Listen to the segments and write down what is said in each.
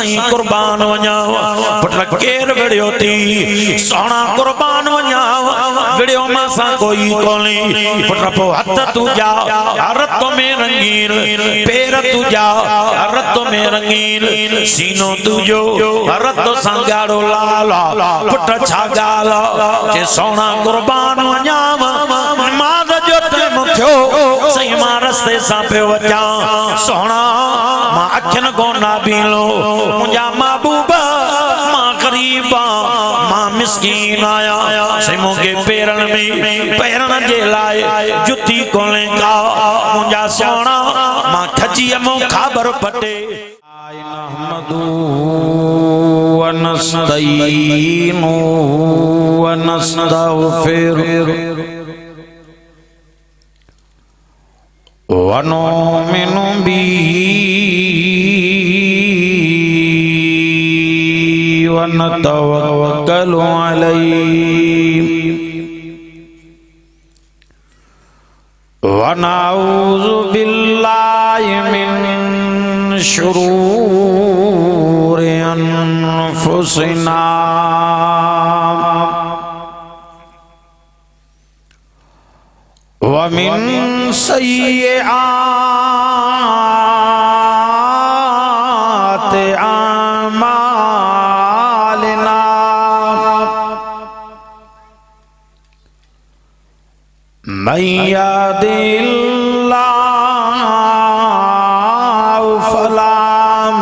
साईं कुर्बान वञा पुट केर विड़ियो थी सोना कुर्बान वञा विड़ियो मां कोई कोनी पुट पो हथ तुझा रत में रंगीन पैर तुझा रत में रंगीन सीनो तुझो रत संगाड़ो लाल पुट छा गाल जे सोना कुर्बान वञा माद जो टाइम थियो सही मां रस्ते सां पे वचा सोना मां अखन को ना बीलो मुंजा महबूबा मां गरीबा मां मिस्कीन आया से मोगे पैरन में पैरन जे लाए जुती कोले का मुंजा सोना मां खजी मो खबर पटे नहमदु व नस्तईनु व नस्तगफिर व नुमिनु बिही व नतवक्कलु अलैहि व नऊज़ु बिल्लाहि मिन शुरूरि अनफुसिना व मिन सय्यिआति आमालिना मन यहदिहिल्लाहु फला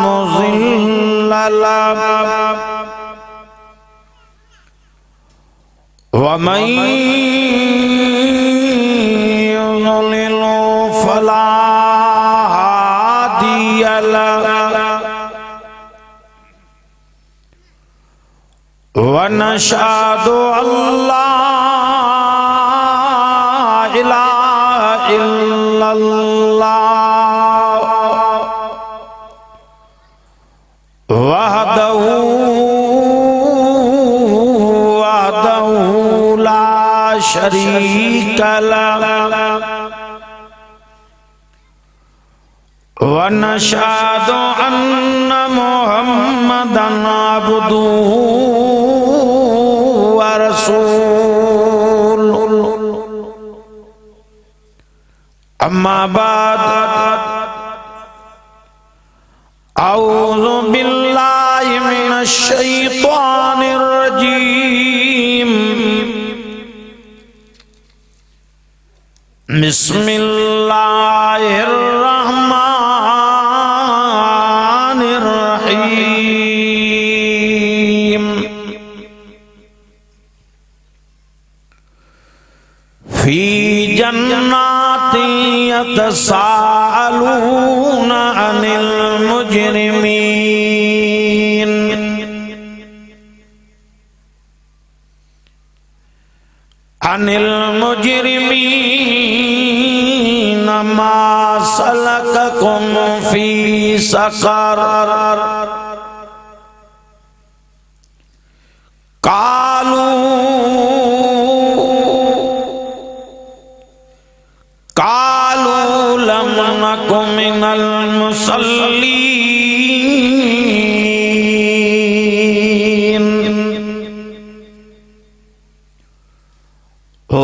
मुज़िल्ल लहु व मन फला हादिय लहु व नशहदु अल्ला इलाहा इल्लल्लाह वहदहू ला शरीक लहु व नशहदु अन्ना मुहम्मदन अब्दुहु व रसूलुहु अम्मा बाद औज़ु बिल्लाहि मिनश शैतानिर रजीम बिस्मिल्लाहिर रहमानिर रहीम फी जन्नाति यतसाअलूना अनिल मुजरिमीन अनिल मुजरिमीन मा सलककुम फी सक़र कालू लम नकु मिनल मुसल्लीन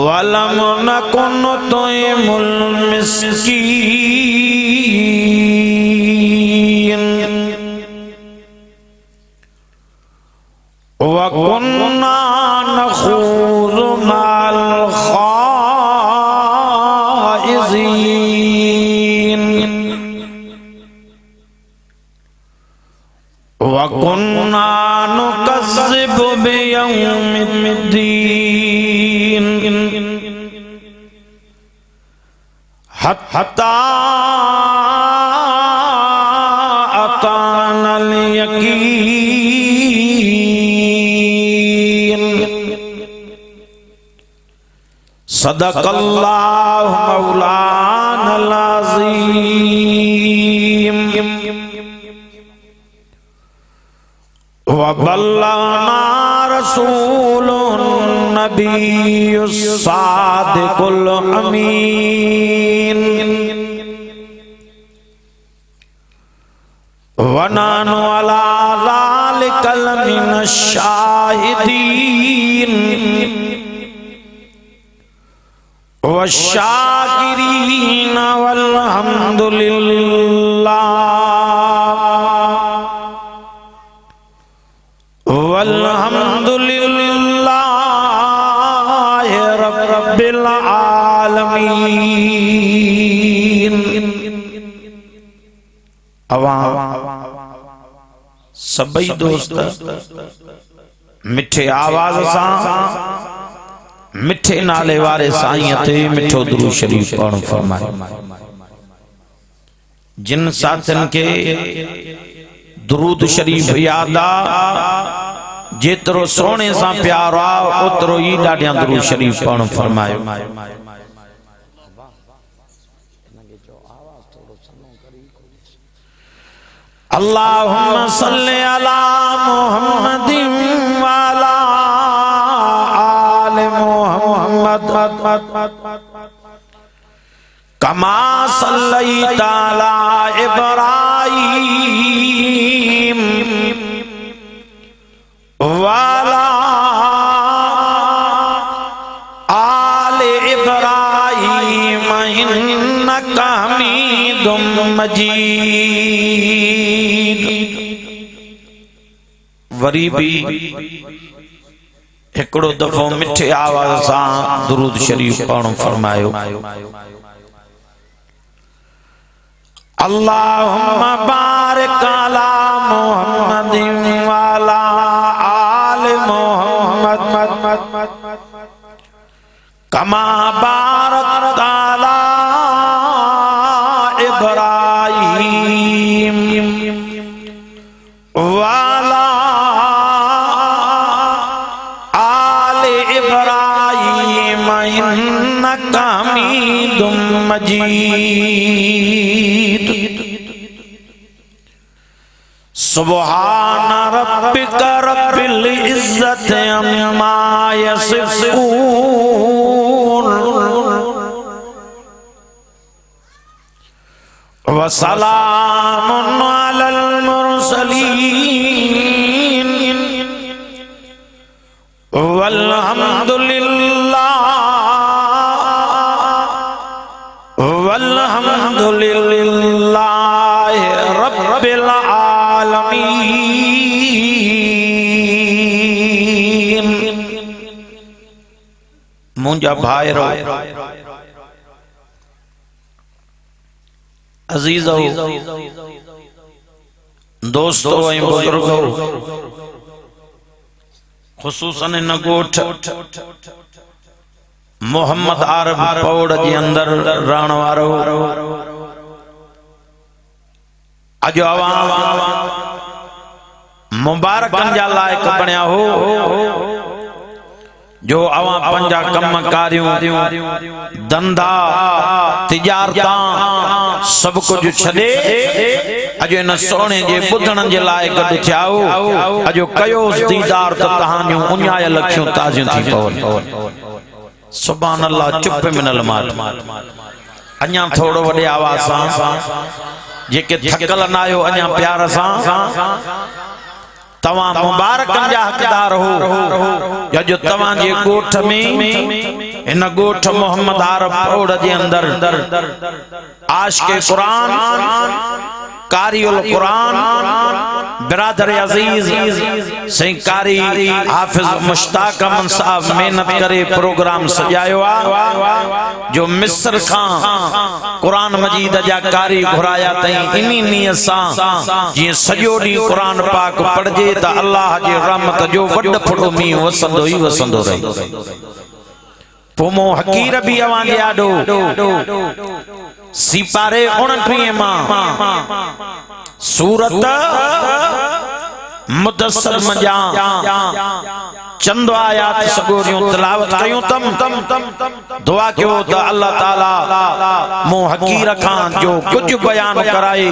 वलम नकु नुतइमुल मिस्कीन व कुन्ना नखूज़ु मअल खाइज़ीन व कुन्ना नुकज़्ज़िबु बियौमिद्दीन हत्ता अतानल यकीन सदक़ल्लाहु मौलानल अज़ीम व बल्लगना रसूलुन नबियुस सादिकुल अमीन व नानु अला बिकल मिनश शाहिदीन वशाकिरीन वल्हम्दुलिल्लाह रब्बिल आलमीन। सभई दोस्त मिठे आवाज सां मिठे नाले वारे साईं ते मिठो दुरूद शरीफ पढ़ण फरमाए। जिन साथिन के दुरूद शरीफ याद आ जेतरो सोने सां प्यार आ ओतरो ही ॾाढिया दुरूद शरीफ पढ़ण फरमायो। अल्लाहुम्मा सल्ली अला मुहम्मदिन वाला आले मुहम्मद कमा सल्लैता अला इब्राहीम वाला आले इब्राहीम इन्नका हमीदुम मजीद। वरी भी एकड़ो दफो मिठे आवाज सां दुरूद शरीफ पढ़ण फरमायो। अल्लाहुम्मा बारिक अला मुहम्मदिन वाला आले मुहम्मद कमा बारकता अला इब्राहीम वाला आले इब्राहीम इन्नका हमीदुम मजीद। सुब्हान रब्बिका रब्बिल इज्जति अम्मा यसिफून व सलामुन अलल मुरसलीन वल्हम्दुलिल्लाह रब्बिल आलमीन। मुंजा भाईरो अजीजो दोस्तों ऐं बुजुर्गो खुसूसन इन गोठ मोहम्मद आरब पौड़ जे अंदर रहण वारो अज अवां मुबारकन जा लायक बणिया हो जो अवां पंजा कम कारियूं धंधा तिजारतां सब कुछ छड़े अजो इन सोने जे बुधण जे लाए गड थियाओ अजो कयो दीदार त कहानियूं उन्यायल लखियूं ताजियूं थी पवन। सुभान अल्लाह। चुप मिनल मात अञा थोड़ो वडे आवाज सां जेके थकल न आयो अञा प्यार सां तवां मुबारकन जा हकदार हो जो तवां जे गोठ में इन गोठ मोहम्मद आरब पौड़ जे अंदर आशिक़े कुरान कारियुल कुरान बिरादर अजीज सही कारी हाफिज मुश्ताक अमन साहब मेहनत करे प्रोग्राम सजायो आ जो मिस्र खां कुरान मजीद जा कारी घुराया तई इनी नियत सां जी सजो डी कुरान पाक पढ़जे त अल्लाह जे रहमत जो वड फुटो मी वसंदो ही वसंदो रही। पोमो हकीर भी अवां जे आडो सिपारे 29 मां सूरत मुदस्सर मजा चंद आयात सगोरियों तिलावत कयूं तम दुआ कयो त अल्लाह ताला मो हकीर खान जो कुछ बयान कराए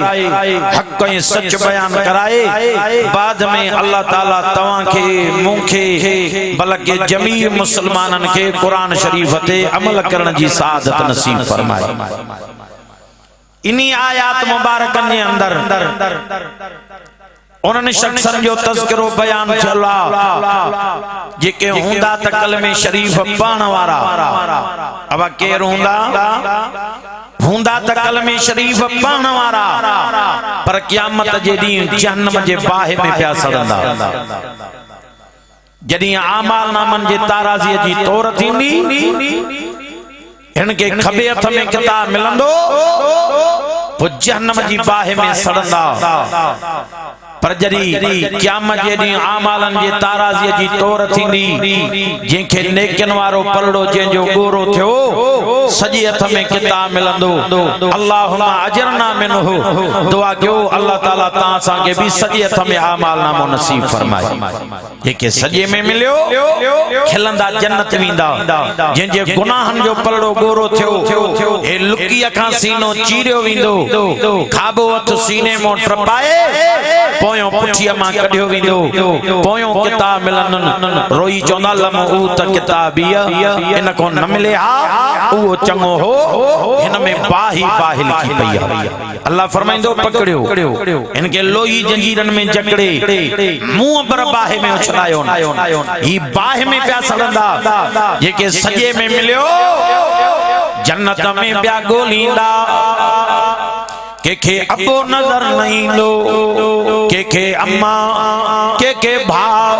हक ऐं सच बयान कराए बाद में अल्लाह ताला तवां के मुखे बल्कि जमीर मुसलमानन के कुरान शरीफ ते अमल करण जी सादत नसीब फरमाए। इन्हीं आयात मुबारकन के अंदर उन्हनि शख्सन जो तज़किरो बयान थियल आहे जेके हूंदा त कलमे शरीफ पढ़ण वारा। अब केर हूंदा त कलमे शरीफ पढ़ण वारा, पर क़यामत जे ॾींहुं जहन्नम जे बाहि में पिया सड़ंदा। जॾहिं आमाल नामन जे ताराज़ीअ जी तौर थींदी, इनके खबे हथ में किताब मिलंदो, पोइ जहन्नम जी बाहि में सड़ंदा। पर जॾहिं क़यामत जे ॾींहुं आमालन जे ताराज़ीअ जी तौर थींदी, जंहिंखे नेकिन वारो पलड़ो जंहिंजो ॻोरो थियो, सॼे हथ में किताब मिलंदो। अल्लाहुम्मा अजरना मिनहु, दुआ कयो अल्लाह ताला तव्हां असांखे बि सॼे हथ में आमाल नामो नसीब फरमाए। जेके सॼे में मिलियो खिलंदा जन्नत वेंदा, जंहिंजे गुनाहनि जो पलड़ो ॻोरो थियो हे लुकीअ खां सीनो चीरियो वेंदो, खाॿो हथ सीने मां टपाए पोयों पुठीअ मां कढियो वेंदो, पोयों किताब मिलनि। रोई चवंदा लम्हू त किताबिया इन को न मिले हा, उहो चङो हो, हिन में बाहि बाहि लिखी पई आहे। अल्लाह फरमाईंदो पकड़ियो इनके लोही जंजीरनि में जकड़े मुंह पर बाहि में उछलायो, ही बाहि में पिया सड़ंदा। जेके सॼे में मिलियो जन्नत में पिया ॻोल्हींदा, के अबो नजर न ईंदो, के अम्मा, के भाव,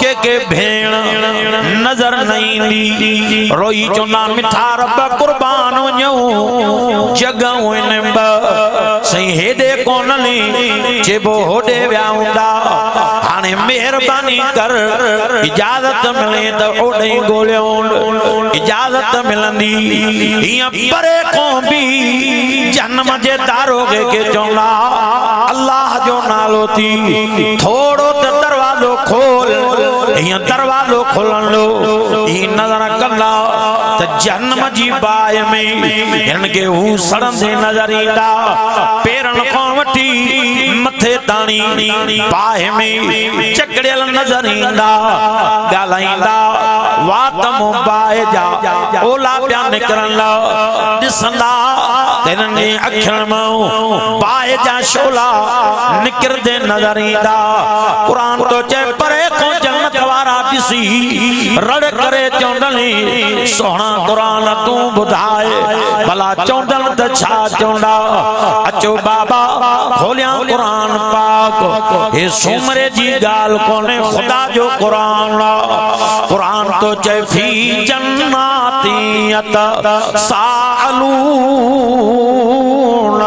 के भेण नजर न ईंदी। रोई चवंदा मिठा रब कुर्बान वञूं जॻहूं इन सही हेॾे कोन्हनि चइबो होॾे विया हूंदा। हाणे महिरबानी कर, इजाज़त मिले त ओॾे ॻोल्हियो, इजाज़त मिलंदी। हीअं परे खां बि जन्म जे दारोगे के चवंदा अल्लाह जो नालो थी, थोड़ो त दरवाज़ो खोल, हीअं दरवाज़ो खोलण लो ही नज़र कंदा त जन्म जी बाहि में हिनखे हू सड़ंदे नज़र ईंदा। पेरनि खां वठी मथे ताणी बाहि में चकड़ियल नज़र ईंदा, ॻाल्हाईंदा वात मूं बाहि जा ओला पिया निकिरंदा। ॾिसंदा तिन्हनि अखियुनि मां बाहि जा शोला निकिरंदे नज़र ईंदा। क़ुरान तो चए परे खां जन्नत वारा ॾिसी रड़ करे चवंदनि सोहणा क़ुरान तूं ॿुधाए भला चवंदनि त छा चवंदा। अचो बाबा खोलियां क़ुरान पाक, हे सूमरे जी ॻाल्हि कोन्हे, ख़ुदा जो क़ुरान। क़ुरान तो चए फी जन्नातियत सालून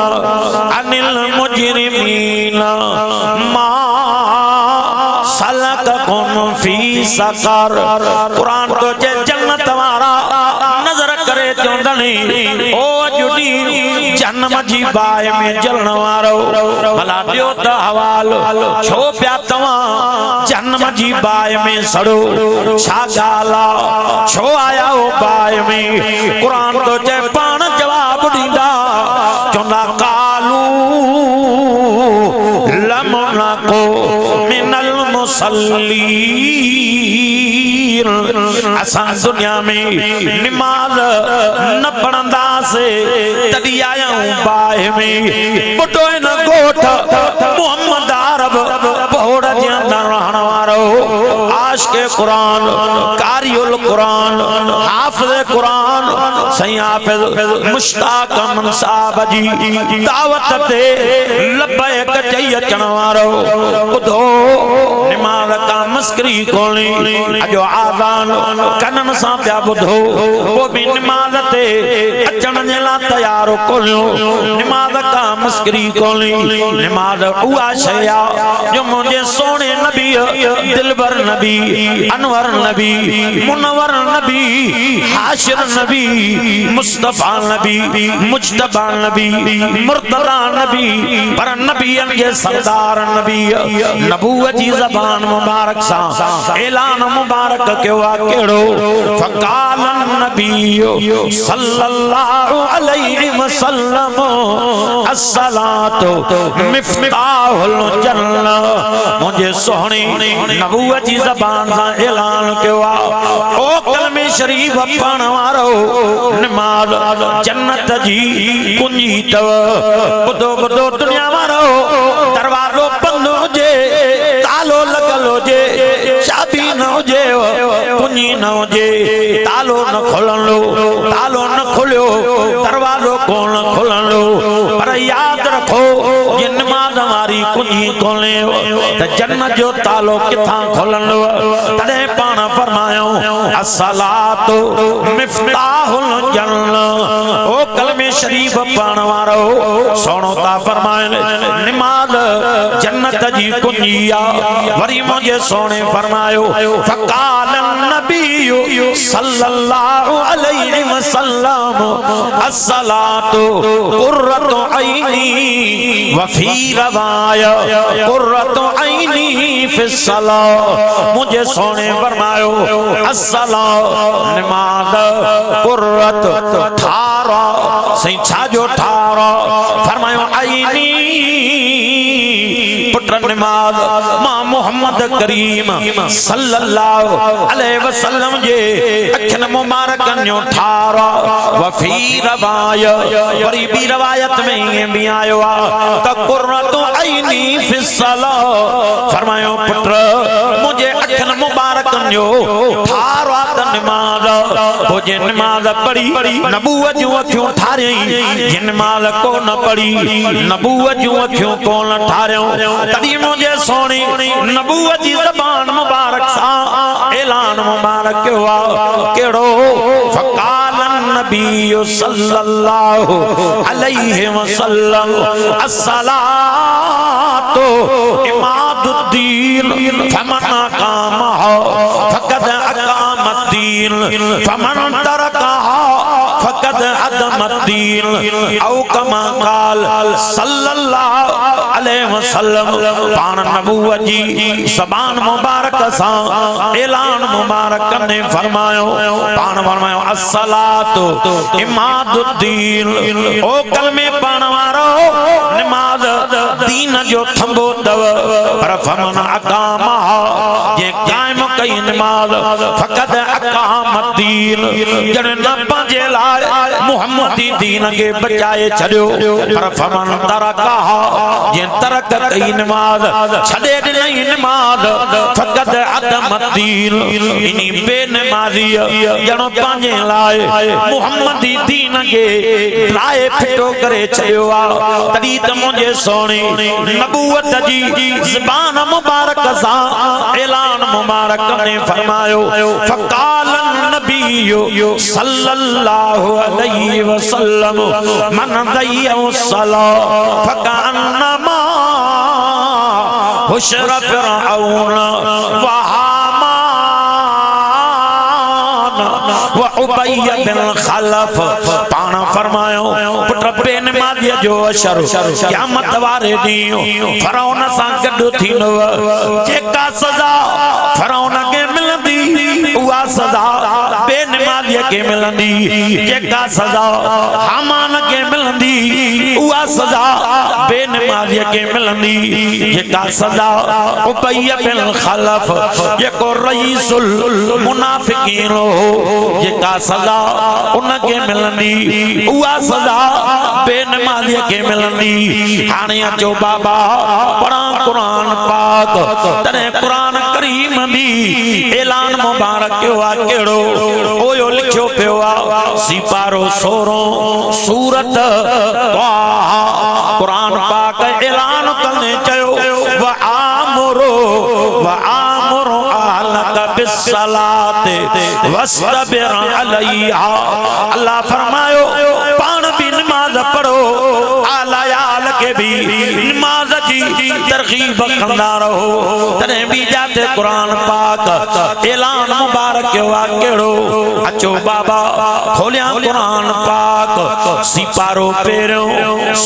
अनिल मुजरिमीन मा सलककुम फी सकर। क़ुरान तो चए जन्नत वारा नजर करे चवंदनि ओ जुड़ी जन्म जी बाहि में जलण वारो, भला ॾियो त हवालो, छो पिया तव्हां जन्म जी बाहि में सड़ो, छा ॻाल्हि आहे, छो आया हो बाहि में। क़ुरान तो चए पाण जवाब ॾींदा, चवंदा कालू लमनको मिनल मुसल्लीन, असां दुनिया में निमाज़ न पढ़ंदासीं तॾहिं आया हूं बाहि में। ॿुधो हिन ॻोठ मोहम्मद अरब पहोड़ जे अंदरि रहण वारो, आशिक़े क़ुरान, कारियुल क़ुरान, हाफ़िज़ क़ुरान, साईं हाफ़िज़ मुश्ताक अमन साहब जी दावत ते लबैक चई अचण वारो। ॿुधो निमाज़ का मस्करी कोन्हे, अॼो आज़ान कननि सां पिया ॿुधो, पोइ बि निमाज़ ते अचण जे लाइ तयार कोन्हियो। निमाज़ का मस्करी कोन्हे, निमाज़ उहा शइ आहे जो मुंहिंजे सोणे नबी, दिलबर नबी, अनवर नबी, मुनवर नबी, हाशिर नबी, मुस्तफा नबी, मुज्तबा नबी, मुर्तदा नबी, पर नबियनि जे सरदार नबी नबूवत जी ज़बान मुबारक सां ऐलान मुबारक कयो आहे कहिड़ो। फ़क़ाल नबी सल्लल्लाहु अलैहि वसल्लम अस्सलातु मिफ्ताहुल जन्नह। मुंहिंजे सोहणे नबूवत जी ज़बान सां ऐलान कयो आहे ओ कलमे शरीफ पढ़ण वारो, निमाज़ जन्नत जी कुंजी अथव। ॿुधो ॿुधो दुनिया वारो, दरवाज़ो बंदि हुजे तालो लगल हुजे चाबी न हुजे कुंजी न हुजे तालो न खोलणो तालो न खोलियो दरवाजो कोन खोलणो पर याद रखो ये नमाज वारी कुंजी खोले त जन्नत जो तालो किथां खोलणो तॾहिं पाण फरमायो अस्सलातु मिफ्ताहुल जन्नत ओ कलमे शरीफ पढ़ण वारो सोनो ता फरमाए नमाज जन्नत जी कुंजी आ वरी मुझे सोने फरमायो फकाल नबी सल्लल्लाहु अलैहि वसल्लम अस्सलातु कुर्रतु ऐनी व फी रवाया कुर्रतु ऐनी फिस्सला मुझे सोने फरमायो अस्सला नमाज कुर्रत ठारा सही छाजो ठारा फरमायो ऐनी पुत्र नमाज मां मोहम्मद करीम सल्लल्लाहु अलैहि वसल्लम जे अखन मुबारकन जो ठारा व फी रवाया वरी बी रवायत में ये भी आयो आ त कुर्रतु ऐनी फिस्सला फरमायो पुत्र मुझे अखन मुबारकन जो ठारा त नमाज हो जे नमाज पढ़ी नबूवत जो अखियों ठारे जिन नमाज को न पढ़ी नबूवत जो अखियों को न ठारियो तड़ी मुझे सोनी नबूवत जी ज़बान मुबारक सा ऐलान मुबारक हुआ केड़ो फकाल नबी सल्लल्लाहु अलैहि वसल्लम अस्सलातु इमादुद्दीन फमन अकामा फकद अकामद्दीन फमन तरकहा फकद अदमद्दीन औ कमा काल सल्लल्लाहु अलैहि वसल्लम पान नबूवत जी ज़बान मुबारक सा ऐलान मुबारक ने फरमायो पान फरमायो अस्सलातु इमादुद्दीन ओ कलमे पाण वारो नमाज दीन जो थंबो दव पर फमन अकामा जे कायम कई नमाज फकद अकामद्दीन जण न पंजे लाए मुहम्मदी दीन के बचाए छड़ियो पर फमन तरका जे तरक कई नमाज छड़े नहीं नमाज फकद अदमद्दीन इनी बेनमाजी जण पंजे लाए मुहम्मदी दीन के लाए फिटो करे छयो आ तड़ी त मुझे सोनी नबूवत जी ज़बान मुबारक सा ऐलान मुबारक ने फरमायो फकाल नबी सल्लल्लाहु अलैहि वसल्लम मन दय्यु सला फकान्नमा हुशर फिरऔन व हामान व उबय बिन खलफ पाण फरमायो पुत्र बेनमाज़ी जो अशर क़यामत वारे ॾींहुं फ़िरौन सां गॾु थींदो जेका सज़ा फ़िरौन खे मिलंदी उहा सज़ा बेनमाज़ीअ खे मिलंदी जेका सज़ा हामान खे मिलंदी उहा सज़ा बेनमाज़ीअ खे मिलंदी जेका सज़ा उबय बिन खलफ जेको रईसुल मुनाफ़िक़ीन हो जेका सज़ा उनखे मिलंदी उहा सज़ा बेनमाज़ीअ खे मिलंदी हाणे अचो बाबा पढ़ा क़ुरान पाक तॾहिं क़ुरान करीम भी ऐलान मुबारक कयो आहे कहिड़ो ओयो लिखियो पियो आहे सिपारो 16 सूरत त्वाहा क़ुरान पाक ऐलान कंदे चयो व आमुरो अहलक बिस्सलाते वस्तबिर अलैहा अल्लाह फरमायो पाण भी नमाज पढ़ो आला के भी नमाज जी तरगीब कंदा रहो तने भी जाते कुरान पाक ऐलान मुबारक कयो आहे केड़ो अचो बाबा खोलिया कुरान पाक सिपारो पहिरियों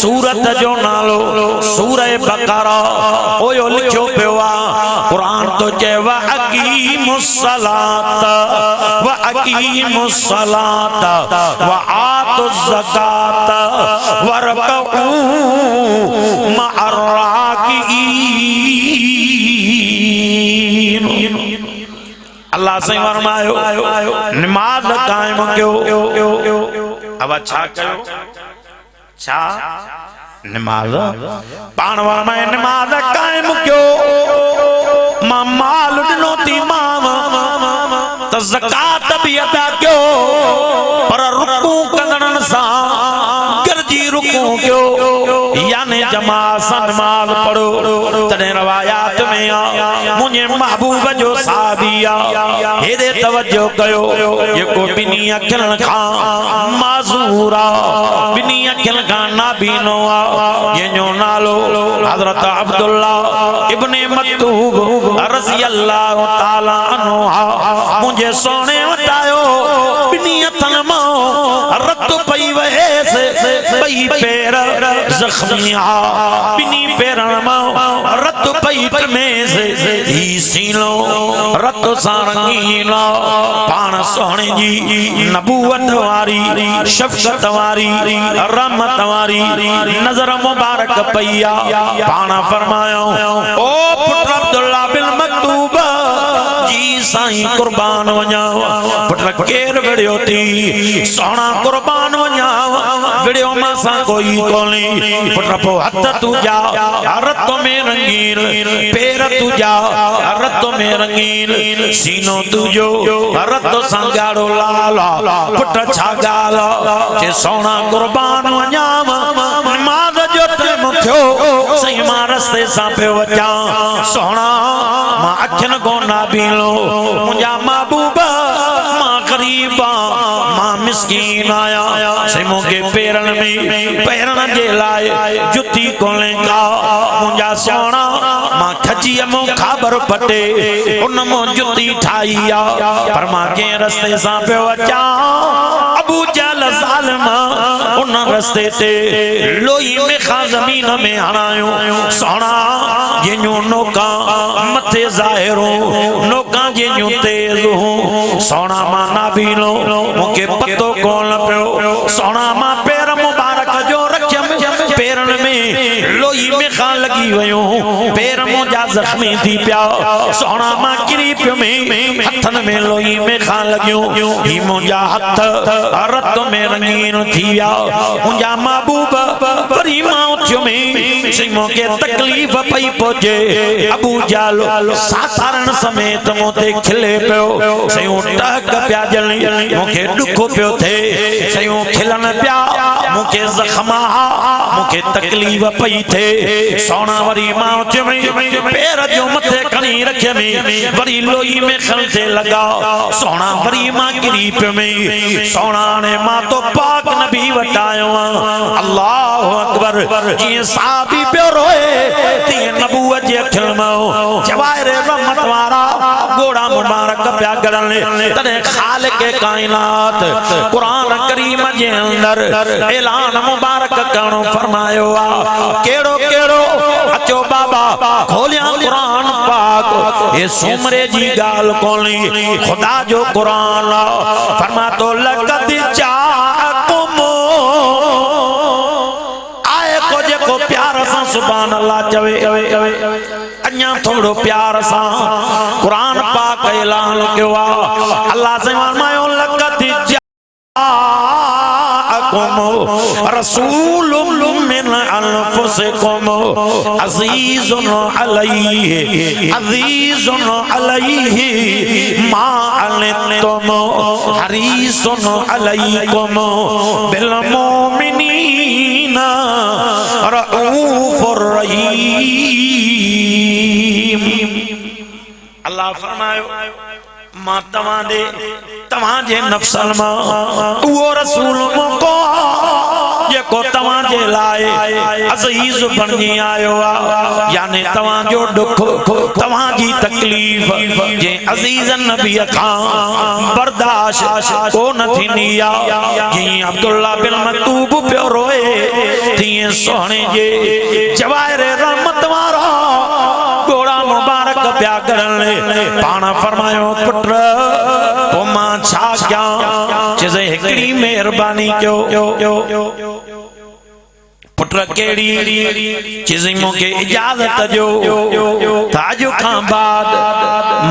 सूरत जो नालो सूरह बकरा ओयो लिखियो पियो आहे कुरान तो चए व अकीमुस्सलात व आतुज़ ज़कात वरकऊ मअर राकिईन अल्लाह से फरमायो नमाज कायम कयो अब छा कयो छा नमाज पाण वाला मैं नमाज कायम क्यों मां माल ॾिनो थी माव त ज़कात बि अदा कयो पर रुकू कंदड़नि सां गरजी रुकू कयो याने जमा सां नमाज पढ़ो तॾहिं रवायात में मुंहिंजे महबूब जो साहबी हेॾे तवज्जो कयो जेको ॿिन्ही अखियुनि खां माज़ूर ॿिन्ही अखियुनि खां नाबीनो जंहिंजो नालो हज़रत अब्दुल्ला इब्ने मक्तूब रज़ी अल्लाह ताला अन्हु मुंहिंजे सोने वटायो ॿिन्ही हथनि मां रत पई वहेसि ॿई पेर ज़ख़्मी ॿिन्ही पेरनि मां रत पई टमेसि ही सीनो रत सां रंगीन पाण सोहणे जी नबूवत वारी शफ़क़त वारी रहमत वारी नज़र मुबारक पई पाण फरमायो ओ पुट अब्दुल्ला बिन मक्तूब जी साईं कुर्बान वञा पुट केर विड़ियो थी सोना कुर्बान वञा विड़ियो मां सां कोई कोन्हे पुट पो हथ तुंहिंजा रत में रंगीन पेर तुंहिंजा रत में रंगीन सीनो तुंहिंजो रत सां ॻाढ़ो लाल पुट छा ॻाल्हि जे सोना कुर्बान वञा नमाज़ जो टाइम थियो सही मां रस्ते सां पियो अचां सोना मां अखियुनि कोन नाबीनो मुंहिंजा महबूब मां ग़रीब मां मिस्कीन आहियां से मूंखे पेरनि में पैरण जे लाइ जुती कोन्हे का मुंहिंजा सोना मां खजीअ मूं ख़बर पटे उन मूं जुती ठाही पर मां कंहिं रस्ते सां पियो अचां अबू जहल ज़ालिम उन रस्ते ते लोही में खां ज़मीन में हणायो सोना जंहिंजूं नोकां मथे ज़ाहिरूं नोकां जंहिंजूं तेज़ हूं सोना मां नाबीनो मूंखे पतो कोन पियो सोना मां पेर मुबारक जो रखियमि पेरनि में लोही में खां लॻी वियूं पेर मुंहिंजा ज़ख़्मी थी पिया सोना मां किरी पियो में हथनि में लोही में खां लॻियूं ही मुंहिंजा हथ रत में रंगीन थी विया मुंहिंजा महबूब वरी मां उथियो में मूंखे तकलीफ़ पई पहुचे अबू जहल साधारण समेत मूं ते खिले पियो सयूं टहक पिया ॼणी मूंखे ॾुख पियो थिए सयूं खिलनि पिया मूंखे ज़ख़्म मूंखे तकलीफ़ पई थिए सोना वरी मां उथियो में पेर जो मथे खणी रखियमि वरी लोही में खलते लगा सोना वरी मां किरी पियो में सोना ने मां तो पाक नबी वटायो अल्लाह अकबर जीअं साहबी पियो रोए तीअं नबूवत जे अखियुनि मां जवाहिर रहमत वारा गोड़ा मुबारक पिया गड़नि तॾहिं ख़ालिक़ काइनात क़ुरान करीम जे अंदर ऐलान मुबारक करणो फरमायो केड़ो केड़ो अचो बाबा खोलिया कुरान पाक ये सुमरे जी गाल कोनी खुदा जो कुरान फरमा तो लक़द जाकुम आए को जेको प्यार सां सुभान अल्लाह चवे अन्या थोड़ो प्यार सां कुरान पाक ऐलान कयो अल्लाह से फरमायो लक़द रसूलुम मिन अनफुसिकुम अज़ीज़ुन अलैहि मा अनितुम हरीसुन अलैकुम बिल मोमिनीना रऊफुर रहीम अल्लाह फरमायो मां तव्हांजे नफ्सल मां उहो रसूल मोको जेको तव्हांजे लाइ अज़ीज़ बणजी आयो यानी तव्हांजो दुख तव्हांजी तकलीफ़ जे अज़ीज़ नबी खां बर्दाश्त कोन थींदी जीअं अब्दुल्ला बिन मक्तूब पियो रोए तीअं सोहणे जे जवाहिर रहमत वारा गोड़ा मुबारक पिया करनि पाण फरमायो पुट पोइ मां छा कयां चइजे हिकिड़ी महिरबानी कयो पुट केड़ी चइजे मूंखे इजाज़त ॾियो त अॼु खां बाद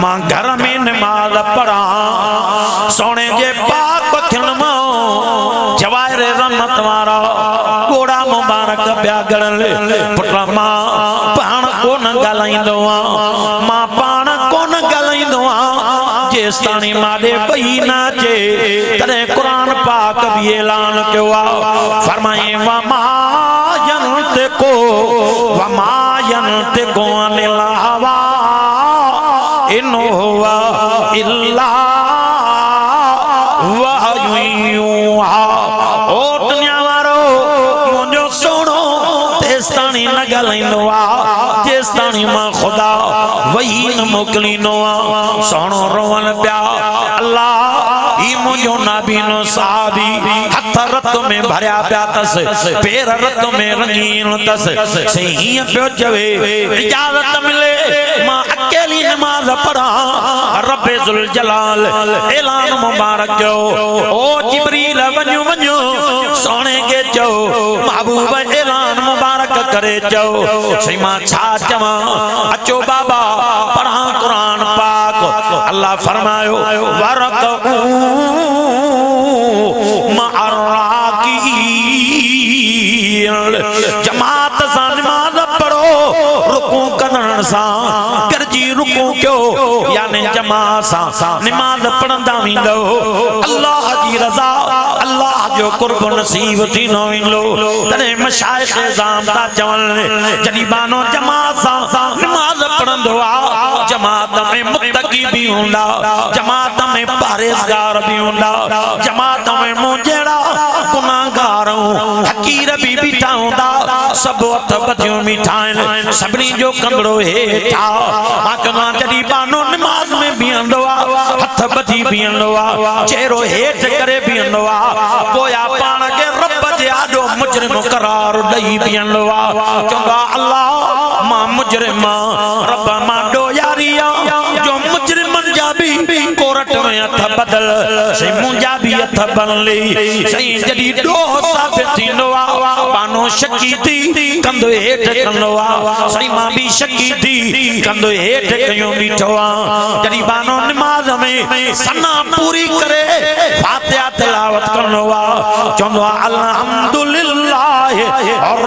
मां घर में नमाज़ पढ़ां सोने जे पाक अखियुनि मां जवाहिर रहमत वारा गोड़ा मुबारक प्या गणल पुटरा मां पाण कोन ॻाल्हाईंदो आहियां मां पाण कोन ॻाल्हाईंदो आहियां जेसिताणी माॾे वही न अचे तॾहिं क़ुरान पाक बि ऐलान कयो आहे फरमाए वमा यंतिको अनिल हवा इन हुवा इल्ला वहयु यूहा। ओ दुनिया वारो मुंहिंजो सोणो तेसिताणी न ॻाल्हाईंदो आहे जेसिताणी मां ख़ुदा वही न मोकिलींदो आहियां। सोणो रोवन पिया अल्लाह ही मुझो नाबीनो साहबी हथ रत में भरिया पिया तस पैर रत में रंगीन तस सही पियो चवे इजाजत मिले मां अकेली नमाज पढ़ा रब्बे जुल जलाल ऐलान मुबारक कयो ओ जिब्रील वञो वञो सोने के चओ महबूब ऐलान मुबारक करे चओ सही मां छा चवां अचो बाबा पढ़ा कुरान पाक। अल्लाह फरमायो वरकू जमात सा नमाज पढ़ो रुकू करण सा करजी रुकू क्यों यानी जमात सा नमाज पढ़ंदा वेंदो अल्लाह जी रज़ा अल्लाह जो कुर्ब नसीब थी न वेंदो तने मशाइख निज़ाम ता चवण जॾहिं बानो जमात सा नमाज पढ़ंदो आ जमात में मुत्तकी भी हुंदा जमात में परहेज़गार भी हुंदा जमात में मुंहिंजड़ा गुनाहगार हकीर भी बीठा हुंदा सब हथ बधियूं बीठा आहिनि सभिनी जो कंगड़ो हेठा मां चवंदो आहियां जॾहिं बानो नमाज़ में बीहंदो आहे हथ बधी बीहंदो आहे चेहरो हेठि करे बीहंदो आहे पोया पाण खे रब जे आॾो मुजरिम करार ॾेई बीहंदो आहे चवंदो आहे अल्लाह मां मुजरिम रब मां ॾोयारी जो मुजरिमनि जा भी कोरट में हथ बदल सही मुंहिंजा भी हथ बनली सही जॾहिं ॾोह साबित थींदो आहे बानो शकी थी कंदो हेठि कंदो आहे सही मां भी शकी थी कंदो हेठि कयूं बीठो आहे जॾहिं बानो नमाज में सना पूरी करे फातिहा तिलावत कंदो आहे चवंदो आहे अल्हम्दुलिल्लाह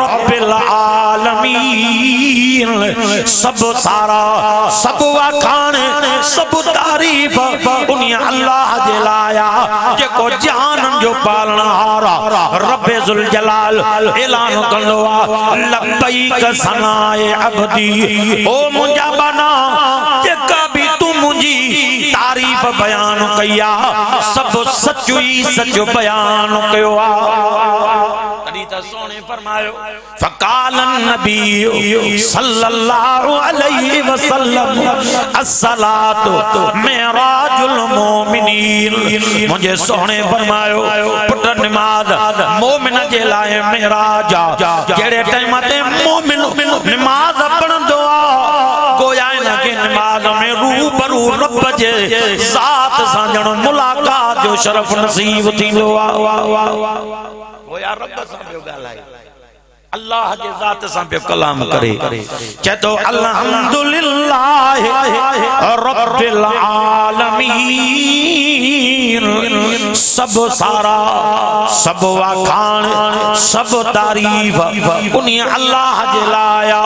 रब्बिल आलमीन सब सारा सब वाखान सब तारीफ उन अल्लाह जे लाया जेको जहानन जो पालनहारा रब्बे जुल जलाल ऐलान कंदो आहे लब्बैक सनाए अब्दी ओ मुंहिंजा बना जेका भी तू मुंहिंजी तारीफ बयान कई आहे सब सचो ई सचो बयान कयो आहे। सोने फरमायो फकाल नबी सल्लल्लाहु अलैहि वसल्लम अस्सलातु मेराजुल मोमिनीन मुझे सोने फरमायो पुट नमाज मोमिन जे लाए मेराज जेड़े टाइम ते मोमिन नमाज पढ़ंदो आ गोया इन के नमाज में रूबरू रब जे ज़ात सां ॼण मुलाकात जो शरफ नसीब थींदो आ गोया रब सां पियो ॻाल्हाए अल्लाह जे ज़ात सां पियो कलाम करे चए तो अल्हम्दुलिल्लाह रब्बिल आलमीन सब सारा सब वाखान सब तारीफ उन अल्लाह जे लाया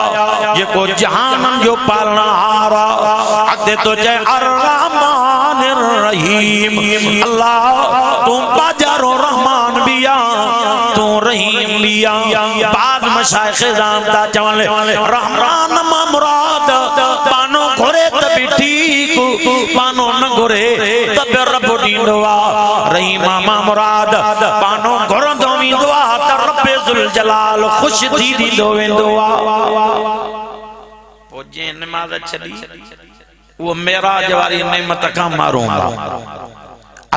जेको जहानन जो पालनहारा अॻिते तो चए अर्रहमानिर रहीम अल्लाह तू बाजारो रहमान भी आ तू रहीम भी आ। बाद मशाइख जानता चवण रहमान मा मुराद पानो घुरे त भी ठीक पानो न घुरे त बि रब ॾींदो आ रहीम मा मुराद पानो घुरंदो वेंदो आ त रब्बे जुल जलाल ख़ुश थी ॾींदो वेंदो आ। पोइ जे नमाज़ छॾी वो मेराज वारी नेमत खां मारूं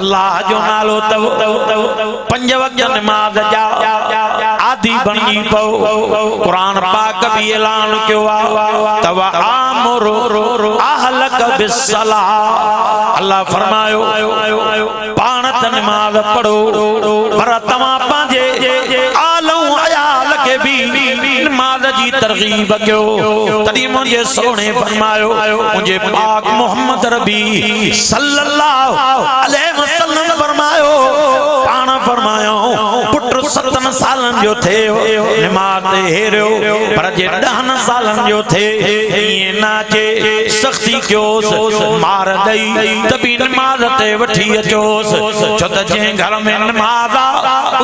अल्लाह जो नालो तव पंज वक्त नमाज जा आदि बनी पो कुरान पाक भी ऐलान कियो आ तव आमरो अहलक बिस्सला अल्लाह फरमायो पाण त नमाज पढ़ो पर तव्हां पंहिंजे आलू अयाल के भी नमाज जी तरगीब कयो तॾहिं मुंहिंजे सोने फरमायो मुंहिंजे पाक मोहम्मद रबी सल्लल्लाहु अलैहि वसल्लम फरमायो पाण फरमायो पुट 7 सालन जो थे निमाज़ हेरियो पर जे 10 सालन जो थे ये नाचे सख्ती क्योस मार दई तभी निमाज़ ते वठी अचोस छो त जे घर में निमाज़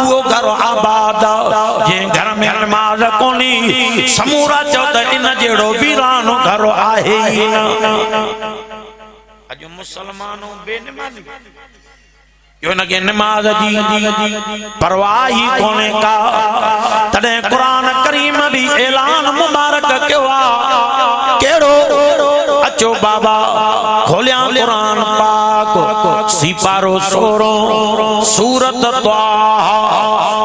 वो घर आबाद जे घर में निमाज़ कोनी समूरा चो त इन जेड़ो वीरानो घर आहे ही न अज मुसलमानों बेनमाज़ी क्यों न के नमाज जी परवाह ही कोने का तने कुरान करीम भी ऐलान मुबारक क्यों केड़ो अचो बाबा खोलिया कुरान पाक सिपारो 16 सूरत त्वाहा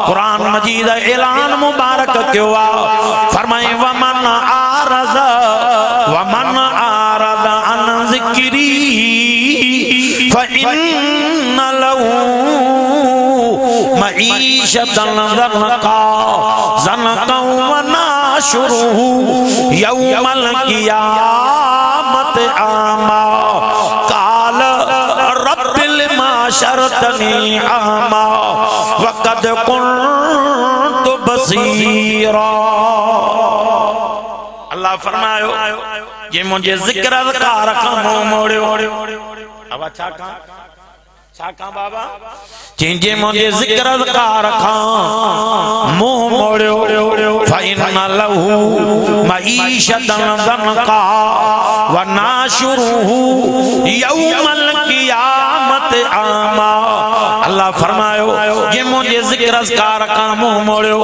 कुरान मजीद ऐलान मुबारक क्यों फरमाए वमन आरज़ अन ज़िक्री फ़इन्न लहू मईशतन ज़नक़ा व नाशुरुहु यौमल क़ियामत आमा क़ाल रब्बिल माशरतनी आमा वक़द कुन्तु बसीरा अल्लाह फरमायो ये मुझे जिक्र अज़कार खां मुंह मोड़ियो अब छा बाबा जे मुझे जिक्र अज़कार खां मुंह मोड़ियो फ़इन्न लहू मईशतन ज़नक़ा व नाशुरुहु यौमल क़ियामत आमा अल्लाह फरमायो जे मुझे जिक्र अज़कार खां मुंह मोड़ियो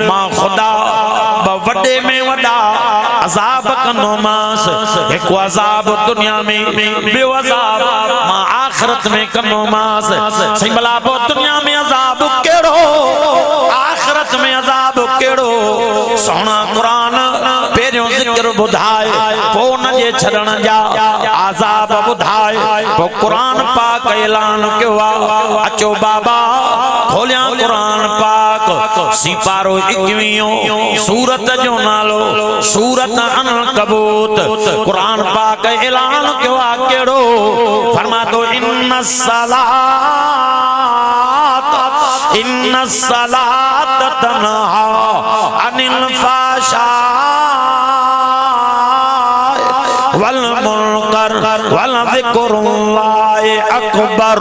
मां खुदा वडे में वडा अज़ाब कंदो मास एक अज़ाब दुनिया में बे अज़ाब मां आखिरत में कंदो मास सही भला पो दुनिया में अज़ाब केड़ो आखिरत में अज़ाब केड़ो सोना कुरान पेरियों जिक्र बुधाए पो न जे छड़न जा अज़ाब बुधाए पो कुरान पाक ऐलान क्यों अचो बाबा खोलिया कुरान पाक सिपारो 21 सूरत जो नालो सूरत अनकबूत कुरान पाक ऐलान क्यों केड़ो फरमा दो इन्न सलात तनहा अनिल फ़ाहशाइ वल मुनकर वल ज़िक्रुल्लाहि अकबर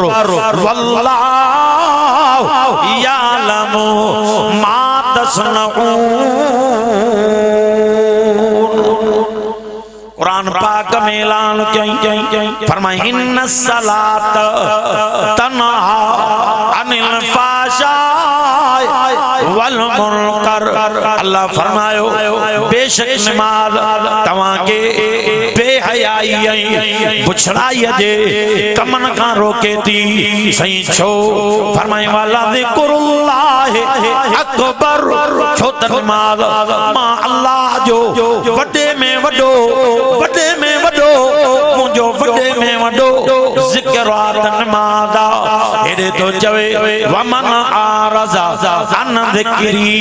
वल्लाहु यालमु मा कुरान पाक में ऐलान कई फरमाए इन्न सलात तनहा अनिल फ़ाहशाइ वल मुनकर अल्लाह फरमायो बेशक नमाज तवां के बेहयाई बुछड़ाई जे कमन का रोके थी सही छो फरमाए वाला ज़िक्रुल्लाहि अकबर छो त नमाज मां अल्लाह जो वडे में वडो मुझो वडे में वडो जिक्र नमाज एरे तो चवे वमन आरज़ा अन ज़िक्री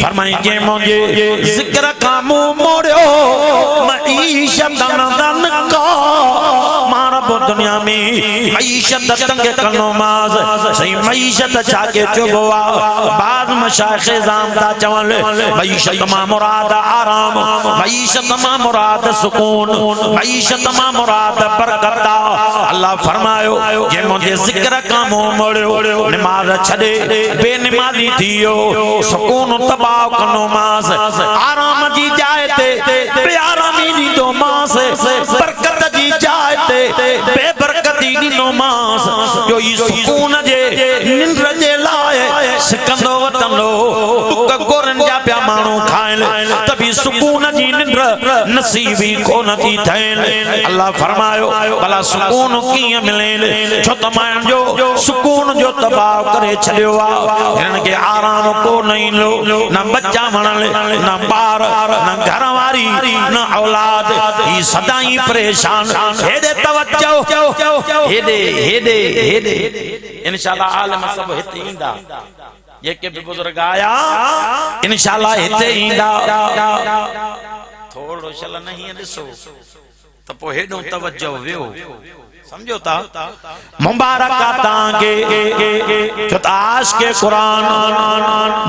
फरमाए जे मुझे जिक्र का मुंह मोड़ियो मईशतन ज़नक़ा मारा दुनिया में मईशत तंग कनो माज सही मईशत छाके चुबवा बाद मशाइख ज़ामता चवल मईशत मा मुराद आराम मईशत मा मुराद सुकून मईशत मा मुराद बरकत अल्लाह फरमायो जे मुझे जिक्र का मुंह मोड़ियो नमाज छडे बेनमाजी थियो सुकून तबाह कनो मास आराम जी जाए ते बेआरामी दी दो मास बरकत जी जाए ते बेबरकती दी दो मास जो ई सुकून जे निंद्र जे लाए सिकंदो वतंदो टुक गोरन जा प्या मानू खाइल तभी सुकून जी निंद्र नसीबी को नथी थैल अल्लाह फरमायो भला सुकून की मिले छो तमाम जो सुकून जो तबाह करे छड़ियो इन के आराम को नहीं लो न बच्चा मनले न बार न घरवारी न औलाद ई सदाई परेशान हेदे तवज्जो हेदे इंशाल्लाह आलम सब हिते इंदा ये के बुजुर्ग आया इंशाल्लाह हिते इंदा थोड़ो चल नहीं दिसो तो पो हेडो तवज्जो वियो समझो ता मुबारक तांगे किताश के कुरान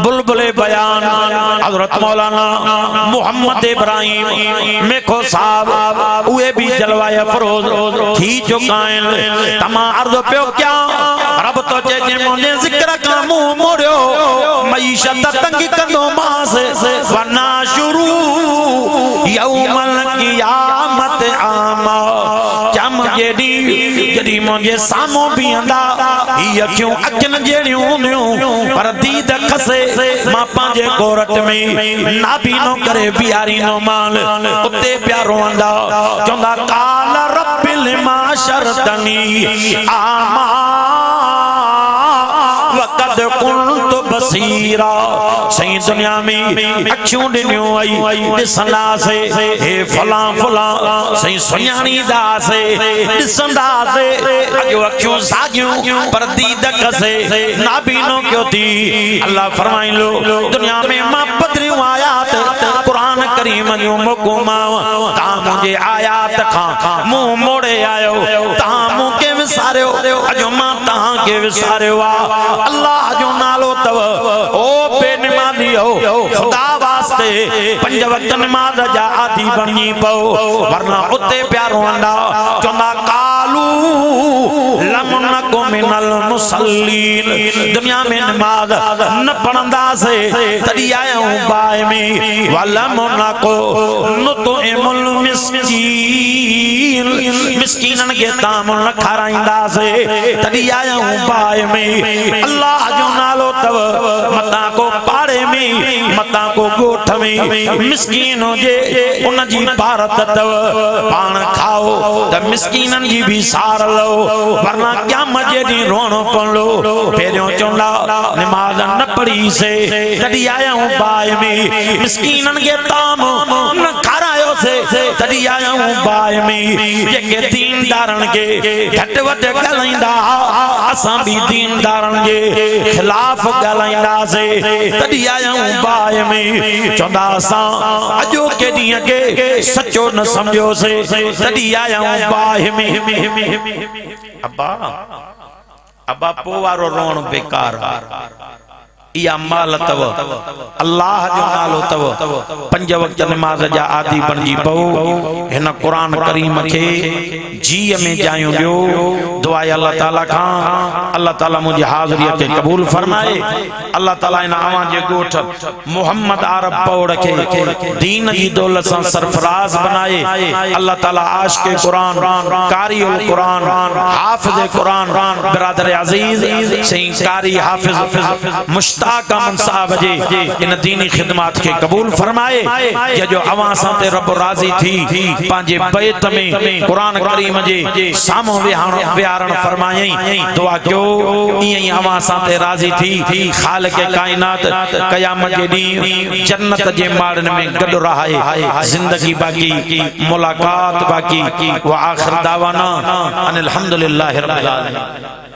बुलबुले बयान हजरत मौलाना मोहम्मद इब्राहिम मेखो साहब उए भी जलवाए अफरोज थी चुकाइन तमा अर्ज पियो क्या रब तो जे मुझे जिक्र का मुंह मोड़ियो मईशत तंगी कंदो मास वना शुरू यौमल क़ियामत आमा जम जेडी जडी मुझे सामो बींदा ही अखियों अखन जेड़ियों न्यूं पर दीद खसे मां पांजे कोरट में नाबीनो करे बियारी नो माल उते प्यारो अंदा चंदा काल रब्बिल माशरतनी आमा वक़द कुंतु बसीरा सही दुनिया में अखियों दिनियो आई दिसंदा से हे फला फला सही सुयानी दा से दिसंदा से अजो अखियों सागियों पर दीद कसे नाबीनो क्यों थी अल्लाह फरमाई लो दुनिया में मां बदरियों आयात कुरान करीम जो मुकुमा ता मुझे आयात खा मुंह मोड़े आयो ता मुंह के विसारियो अजो मां ता के विसारियो अल्लाह जो नालो तव ओ बेनमाजी हो खुदा वास्ते पंज वक्त नमाज जा आदि बणी पो वरना उते प्यारो अंडा चंदा कालू लमनको मिनल मुसल्लीन दुनिया में नमाज न पढ़ंदा से तड़ी आया हूं बाय में वलमनको नुतइमुल मिस्कीन मिस्कीनन के तामुल खाराइंदा से तड़ी आया हूं बाय में अल्लाह जो नालो तव मता को पाड़े में मता को गोठ में मिस्कीन जे उन जी भारत तव पान खाओ त मिस्कीनन जी भी सार लो वरना क्या मजे दी रोणो पलो पेरियों चोंदा नमाज न पढ़ी से तड़ी आया हूं बाय में मिस्कीनन के ताम न खारायो से तड़ी आया हूं बाय में जेके दीनदारन के घट वट गलाइंदा असां भी दीनदारन के खिलाफ गलाइंदा से तड़ी आया हूं बाय में चोंदा असां अजो के दी के सच्चो न समझो से तड़ी आया हूं बाय में अब्बा अब्बा पोवारो रोण बेकार या माल तव अल्लाह जो नालो तव पंज वक्त नमाज जा आदि बनजी पो हिन कुरान करीम के जी में जायो दियो दुआ अल्लाह ताला का अल्लाह ताला मुझे हाजिरी के कबूल फरमाए अल्लाह ताला इन आवां जे गोठ मोहम्मद अरब पौड़ के दीन की दौलत से सरफराज बनाए अल्लाह ताला आशिक कुरान कारीउल कुरान हाफिज कुरान बिरादर अजीज सही कारी हाफिज मुश्ताक अमन साहब जे इन दीनी खिदमत के कबूल फरमाए जो अवां ते रब राजी थी पांजे बैत में कुरान करीम जे सामो विहारण फरमाई दुआ क्यो ई अवां ते राजी थी खालिक कायनात कयामत के दी जन्नत जे माड़न में गड रहाए जिंदगी बाकी मुलाकात बाकी व आखिर दावाना अनिल हम्दुलिल्लाहि रब्बिल आलमीन।